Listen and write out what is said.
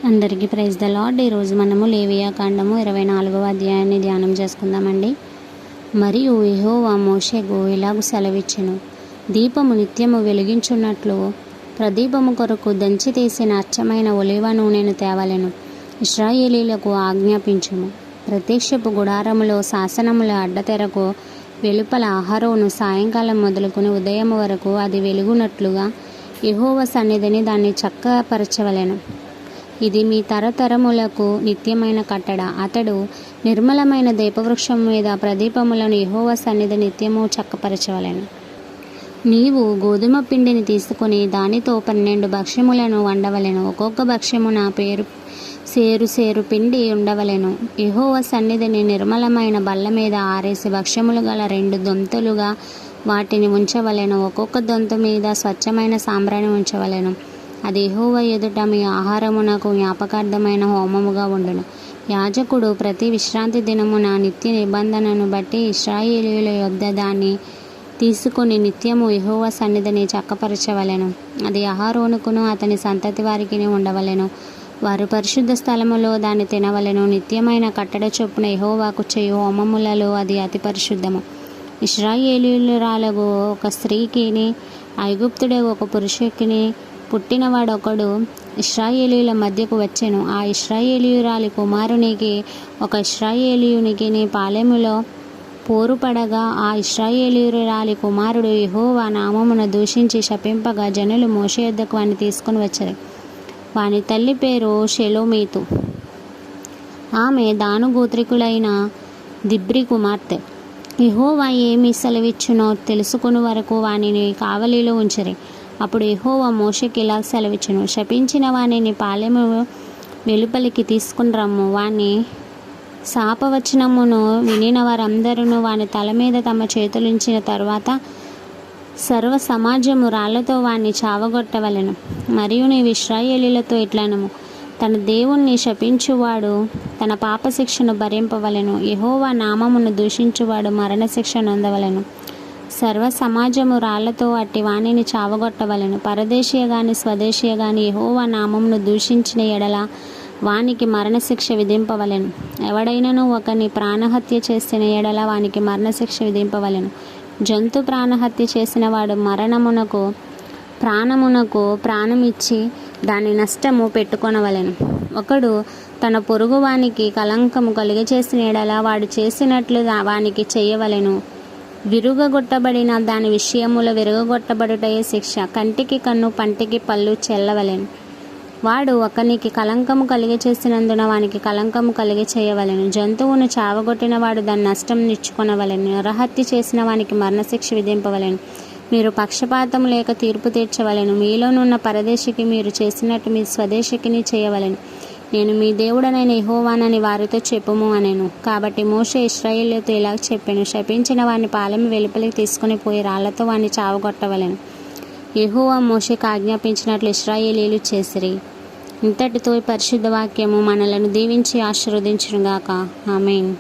అందరికీ praise the lord. ఈరోజు మనము లేవియా కాండము 24వ అధ్యాయాన్ని ధ్యానం చేసుకుందామండి. మరియు యెహోవా మోషేకు ఇలాగు సెలవిచ్చెను, దీపము నిత్యము వెలిగించున్నట్లు ప్రదీపము కొరకు దంచి తీసిన అచ్చమైన ఒలీవ నూనెను తేవలెను. ఇశ్రాయేలీలకు ఆజ్ఞాపించుము. ప్రత్యక్షపు గుడారములో శాసనముల అడ్డతెరకు వెలుపల అహరోను సాయంకాలం మొదలుకొని ఉదయం వరకు అది వెలుగునట్లుగా యెహోవా సన్నిధిని దాన్ని చక్కపరచవలెను. ఇది మీ తరతరములకు నిత్యమైన కట్టడ. అతడు నిర్మలమైన దీపవృక్షం మీద ప్రదీపములను యెహోవా సన్నిధి నిత్యము చక్కపరచవలెను. నీవు గోధుమ పిండిని తీసుకొని దానితో 12 భక్ష్యములను వండవలెను. ఒక్కొక్క భక్ష్యమున సేరు పిండి ఉండవలెను. యెహోవా సన్నిధిని నిర్మలమైన బల్ల మీద ఆరేసి భక్ష్యములు గల 2 దొంతులుగా వాటిని ఉంచవలెను. ఒక్కొక్క దొంతు మీద స్వచ్ఛమైన సాంబ్రాణి ఉంచవలెను. అది యెహోవా ఎదుట మీ ఆహారమునకు జ్ఞాపకార్థమైన హోమముగా ఉండును. యాజకుడు ప్రతి విశ్రాంతి దినమున నిత్య నిబంధనను బట్టి ఇశ్రాయేలీయుల యొద్ద దాన్ని తీసుకొని నిత్యము యెహోవా సన్నిధిని చక్కపరచవలెను. అది అహరోనుకును అతని సంతతి వారికి ఉండవలెను. వారు పరిశుద్ధ స్థలములో దాన్ని తినవలెను. నిత్యమైన కట్టడ చొప్పున యెహోవాకు చేయు హోమములలో అది అతి పరిశుద్ధము. ఇశ్రాయేలీయురాలగు ఒక స్త్రీకిని ఐగుప్తుడే ఒక పురుషుకిని పుట్టినవాడొకడు ఇశ్రాయేలీయుల మధ్యకు వచ్చెను. ఆ ఇశ్రాయేలీయురాలి కుమారునికి ఒక ఇశ్రాయేలీయునికి పాలెములో పోరుపడగా ఆ ఇశ్రాయేలీయురాలి కుమారుడు యెహోవా నామమును దూషించి శపింపగా జనులు మోషే యొద్దకు వాని తీసుకుని వచ్చారు. వాని తల్లి పేరు షెలోమీతు. ఆమె దాను గోత్రికులైన దిబ్రి కుమార్తె. యెహోవా ఏమి సెలవిచ్చునో తెలుసుకుని వరకు వానిని కావలిలో ఉంచిరి. అప్పుడు యెహోవా మోషేకి ఇలా సెలవిచ్చెను, శపించిన వానిని పాలెము వెలుపలికి తీసుకుని రమ్ము. వాని శాపవచనమును వినిన వారందరూ వాని తల మీద తమ చేతులుంచిన తరువాత సర్వ సమాజము రాళ్లతో వాణ్ణి చావగొట్టవలెను. మరియు నీవు ఇశ్రాయేలీయులతో ఇట్లనము, తన దేవుణ్ణి శపించువాడు తన పాపశిక్షను భరింపవలెను. యెహోవా నామమును దూషించువాడు మరణశిక్ష నొందవలెను. సర్వ సమాజము రాళ్లతో అట్టి వాణిని చావగొట్టవలెను. పరదేశీయ గాని స్వదేశీయ గాని యెహోవా నామమును దూషించిన ఎడల వానికి మరణశిక్ష విధింపవలెను. ఎవడైనను ఒకని ప్రాణహత్య చేసిన ఎడల వానికి మరణశిక్ష విధింపవలెను. జంతు ప్రాణహత్య చేసిన వాడు ప్రాణమునకు ప్రాణమిచ్చి దాని నష్టము పెట్టుకొనవలెను. ఒకడు తన పొరుగు వానికి కలంకము కలుగచేసిన ఎడల వాడు చేసినట్లు వానికి చేయవలెను. విరుగగొట్టబడిన దాని విషయములో విరుగగొట్టబడుటయే శిక్ష. కంటికి కన్ను పంటికి పళ్ళు చెల్లవలెను. వాడు ఒకనికి కలంకము కలిగచేసినందున వానికి కలంకము చేయవలెను. జంతువును చావగొట్టిన వాడు దాని నష్టం నిచ్చుకొనవలెను. నరహత్య చేసిన వానికి మరణశిక్ష విధింపవలెను. మీరు పక్షపాతం లేక తీర్పు తీర్చవలెను. మీలోనున్న పరదేశికి మీరు చేసినట్టు మీ స్వదేశికిని చేయవలెను. నేను మీ దేవుడనైన యెహోవానని వారితో చెప్పుము అనెను. కాబట్టి మోషే ఇశ్రాయేలీయులతో ఇలా చెప్పాను, శపించిన వారిని పాలెము వెలుపలికి తీసుకుని పోయి రాళ్లతో వారిని చావగొట్టవలెను. యెహోవా మోషేకు ఆజ్ఞాపించినట్లు ఇశ్రాయేలీయులు చేసిరి. ఇంతటితో పరిశుద్ధ వాక్యము మనలను దీవించి ఆశీర్వదించునుగాక. ఆమేన్.